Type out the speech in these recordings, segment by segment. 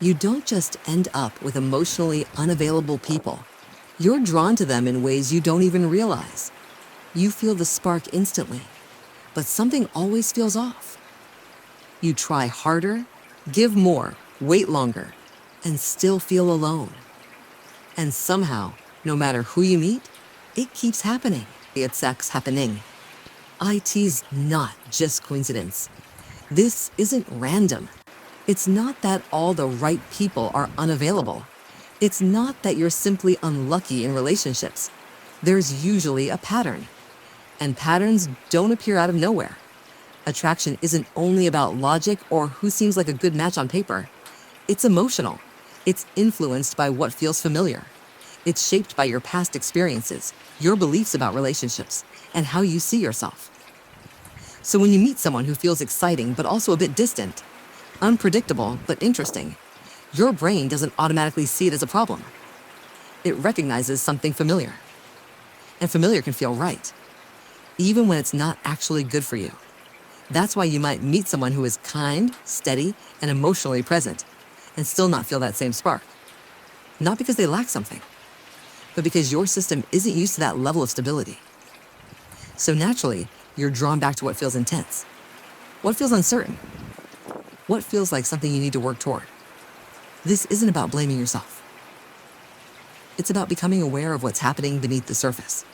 You don't just end up with emotionally unavailable people. You're drawn to them in ways you don't even realize. You feel the spark instantly, but something always feels off. You try harder, give more, wait longer, and still feel alone. And somehow, no matter who you meet, it keeps happening. It's happening. It's not just coincidence. This isn't random. It's not that all the right people are unavailable. It's not that you're simply unlucky in relationships. There's usually a pattern. And patterns don't appear out of nowhere. Attraction isn't only about logic or who seems like a good match on paper. It's emotional. It's influenced by what feels familiar. It's shaped by your past experiences, your beliefs about relationships, and how you see yourself. So when you meet someone who feels exciting but also a bit distant, unpredictable but interesting, your brain doesn't automatically see it as a problem. It recognizes something familiar. And familiar can feel right, even when it's not actually good for you. That's why you might meet someone who is kind, steady, and emotionally present, and still not feel that same spark. Not because they lack something, but because your system isn't used to that level of stability. So naturally, you're drawn back to what feels intense. What feels uncertain? What feels like something you need to work toward? This isn't about blaming yourself. It's about becoming aware of what's happening beneath the surface,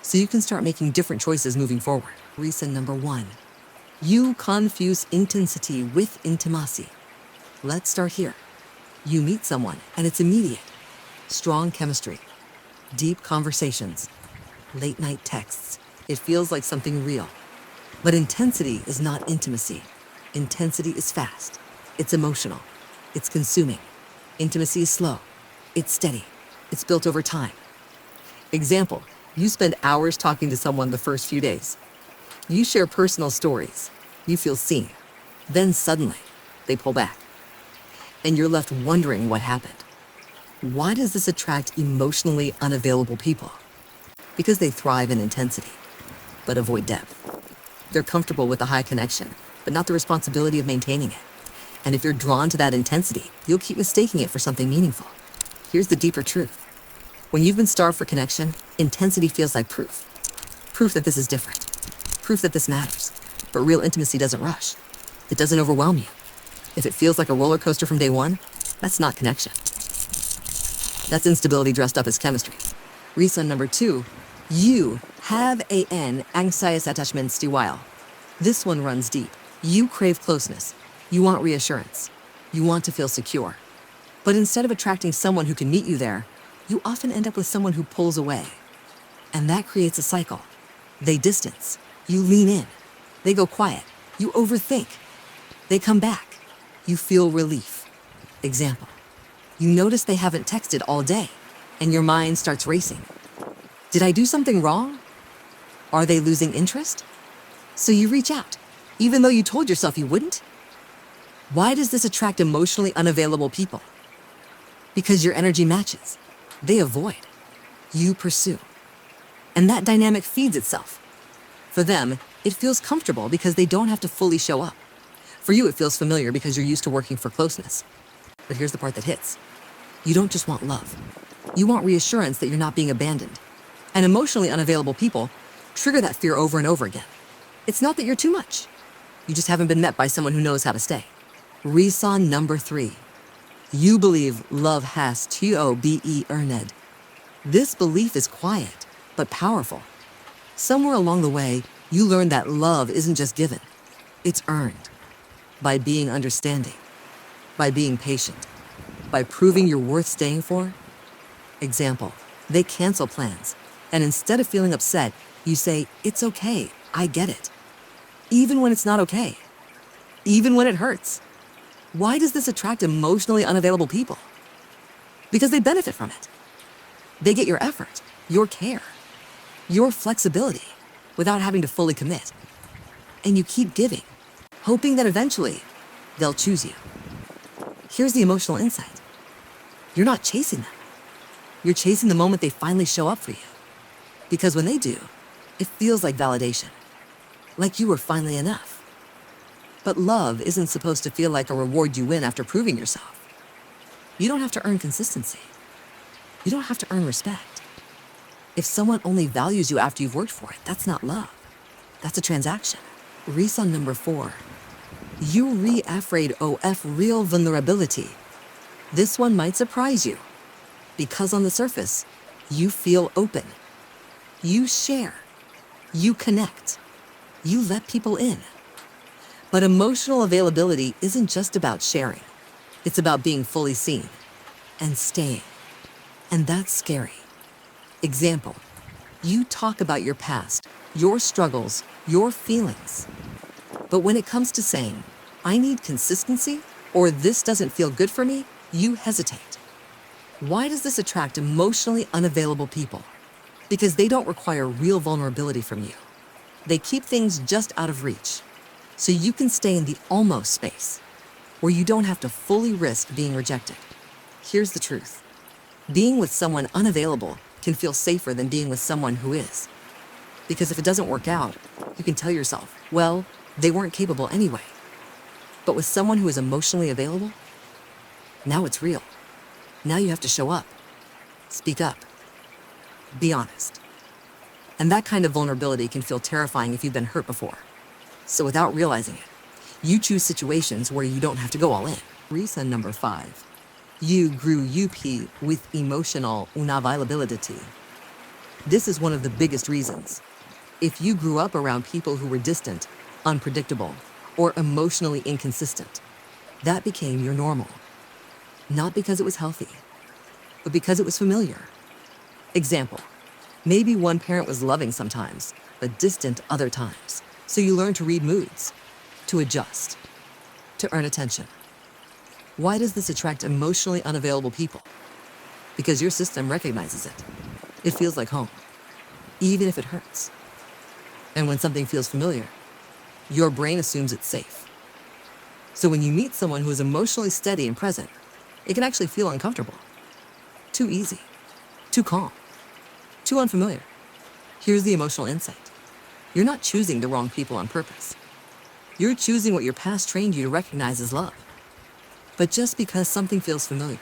so you can start making different choices moving forward. Reason number 1. You confuse intensity with intimacy. Let's start here. You meet someone and it's immediate. Strong chemistry, deep conversations, late night texts. It feels like something real. But intensity is not intimacy. Intensity is fast. It's emotional. It's consuming. Intimacy is slow. It's steady. It's built over time. Example, you spend hours talking to someone the first few days. You share personal stories. You feel seen. Then suddenly, they pull back. And you're left wondering what happened. Why does this attract emotionally unavailable people? Because they thrive in intensity, but avoid depth. They're comfortable with the high connection, but not the responsibility of maintaining it. And if you're drawn to that intensity, you'll keep mistaking it for something meaningful. Here's the deeper truth. When you've been starved for connection, intensity feels like proof. Proof that this is different. Proof that this matters. But real intimacy doesn't rush. It doesn't overwhelm you. If it feels like a roller coaster from day one, that's not connection. That's instability dressed up as chemistry. Reason number 2, you have an anxious attachment style. This one runs deep. You crave closeness. You want reassurance. You want to feel secure. But instead of attracting someone who can meet you there, you often end up with someone who pulls away. And that creates a cycle. They distance. You lean in. They go quiet. You overthink. They come back. You feel relief. Example, you notice they haven't texted all day, and your mind starts racing. Did I do something wrong? Are they losing interest? So you reach out, even though you told yourself you wouldn't? Why does this attract emotionally unavailable people? Because your energy matches. They avoid. You pursue. And that dynamic feeds itself. For them, it feels comfortable because they don't have to fully show up. For you, it feels familiar because you're used to working for closeness. But here's the part that hits. You don't just want love. You want reassurance that you're not being abandoned. And emotionally unavailable people trigger that fear over and over again. It's not that you're too much. You just haven't been met by someone who knows how to stay. Reason number 3. You believe love has to be earned. This belief is quiet, but powerful. Somewhere along the way, you learn that love isn't just given. It's earned. By being understanding. By being patient. By proving you're worth staying for. Example, they cancel plans. And instead of feeling upset, you say, it's okay, I get it. Even when it's not okay. Even when it hurts. Why does this attract emotionally unavailable people? Because they benefit from it. They get your effort, your care, your flexibility without having to fully commit. And you keep giving, hoping that eventually they'll choose you. Here's the emotional insight. You're not chasing them. You're chasing the moment they finally show up for you. Because when they do, it feels like validation. Like you were finally enough. But love isn't supposed to feel like a reward you win after proving yourself. You don't have to earn consistency. You don't have to earn respect. If someone only values you after you've worked for it, that's not love. That's a transaction. Reason number 4. You afraid of real vulnerability. This one might surprise you because on the surface, you feel open. You share. You connect. You let people in. But emotional availability isn't just about sharing. It's about being fully seen and staying. And that's scary. Example, you talk about your past, your struggles, your feelings. But when it comes to saying, I need consistency, or this doesn't feel good for me, you hesitate. Why does this attract emotionally unavailable people? Because they don't require real vulnerability from you. They keep things just out of reach, so you can stay in the almost space, where you don't have to fully risk being rejected. Here's the truth. Being with someone unavailable can feel safer than being with someone who is. Because if it doesn't work out, you can tell yourself, well, they weren't capable anyway. But with someone who is emotionally available, now it's real. Now you have to show up, speak up, be honest. And that kind of vulnerability can feel terrifying if you've been hurt before. So without realizing it, you choose situations where you don't have to go all in. Reason number 5. You grew up with emotional unavailability. This is one of the biggest reasons. If you grew up around people who were distant, unpredictable, or emotionally inconsistent, that became your normal. Not because it was healthy, but because it was familiar. Example, maybe one parent was loving sometimes, but distant other times. So you learn to read moods, to adjust, to earn attention. Why does this attract emotionally unavailable people? Because your system recognizes it. It feels like home, even if it hurts. And when something feels familiar, your brain assumes it's safe. So when you meet someone who is emotionally steady and present, it can actually feel uncomfortable. Too easy, too calm, too unfamiliar. Here's the emotional insight. You're not choosing the wrong people on purpose. You're choosing what your past trained you to recognize as love. But just because something feels familiar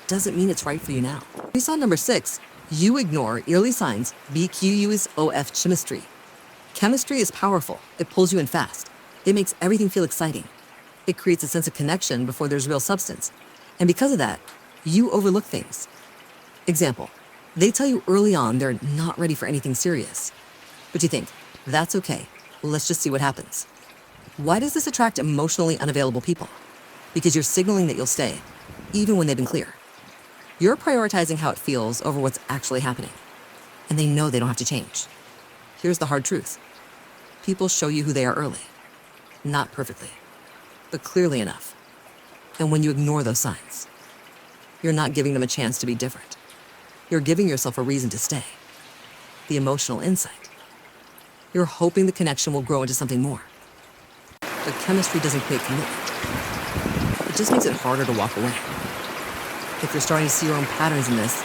doesn't mean it's right for you now. Reason number 6, you ignore early signs of chemistry. Chemistry is powerful. It pulls you in fast. It makes everything feel exciting. It creates a sense of connection before there's real substance. And because of that, you overlook things. Example, they tell you early on they're not ready for anything serious. But you think, that's okay. Let's just see what happens. Why does this attract emotionally unavailable people? Because you're signaling that you'll stay, even when they've been clear. You're prioritizing how it feels over what's actually happening. And they know they don't have to change. Here's the hard truth. People show you who they are early. Not perfectly, but clearly enough. And when you ignore those signs, you're not giving them a chance to be different. You're giving yourself a reason to stay. The emotional insight. You're hoping the connection will grow into something more. But chemistry doesn't create commitment. It just makes it harder to walk away. If you're starting to see your own patterns in this,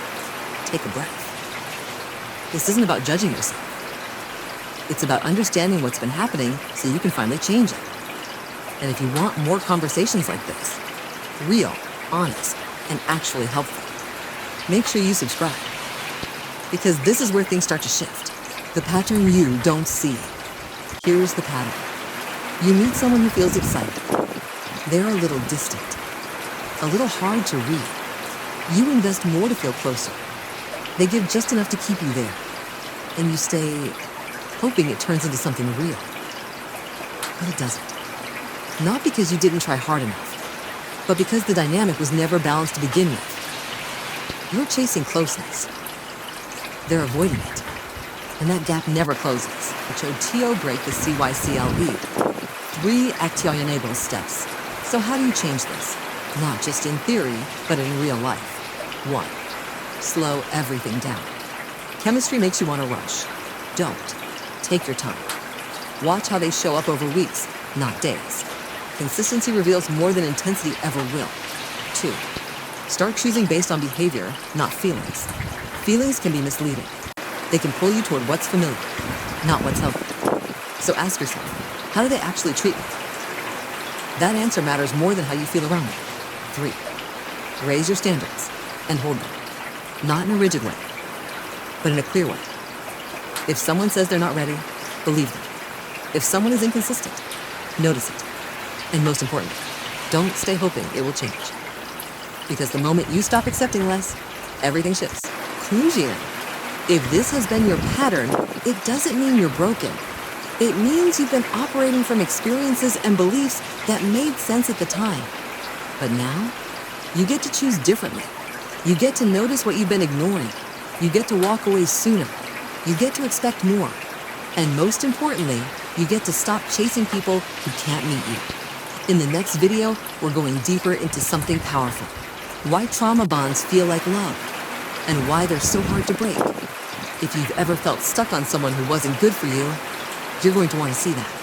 take a breath. This isn't about judging yourself. It's about understanding what's been happening so you can finally change it. And if you want more conversations like this, real, honest, and actually helpful, make sure you subscribe. Because this is where things start to shift. The pattern you don't see. Here's the pattern. You meet someone who feels excited. They're a little distant, a little hard to read. You invest more to feel closer. They give just enough to keep you there. And you stay hoping it turns into something real. But it doesn't. Not because you didn't try hard enough, but because the dynamic was never balanced to begin with. You're chasing closeness. They're avoiding it. And that gap never closes. Cho break the CYCLE. 3 Unavailable steps. So how do you change this? Not just in theory, but in real life. 1. Slow everything down. Chemistry makes you want to rush. Don't. Take your time. Watch how they show up over weeks, not days. Consistency reveals more than intensity ever will. 2. Start choosing based on behavior, not feelings. Feelings can be misleading. They can pull you toward what's familiar, not what's healthy. So ask yourself, how do they actually treat me? That answer matters more than how you feel around them. 3. Raise your standards and hold them. Not in a rigid way, but in a clear way. If someone says they're not ready, believe them. If someone is inconsistent, notice it. And most importantly, don't stay hoping it will change. Because the moment you stop accepting less, everything shifts. Clue sharing. If this has been your pattern, it doesn't mean you're broken. It means you've been operating from experiences and beliefs that made sense at the time. But now, you get to choose differently. You get to notice what you've been ignoring. You get to walk away sooner. You get to expect more. And most importantly, you get to stop chasing people who can't meet you. In the next video, we're going deeper into something powerful. Why trauma bonds feel like love, and why they're so hard to break. If you've ever felt stuck on someone who wasn't good for you, you're going to want to see that.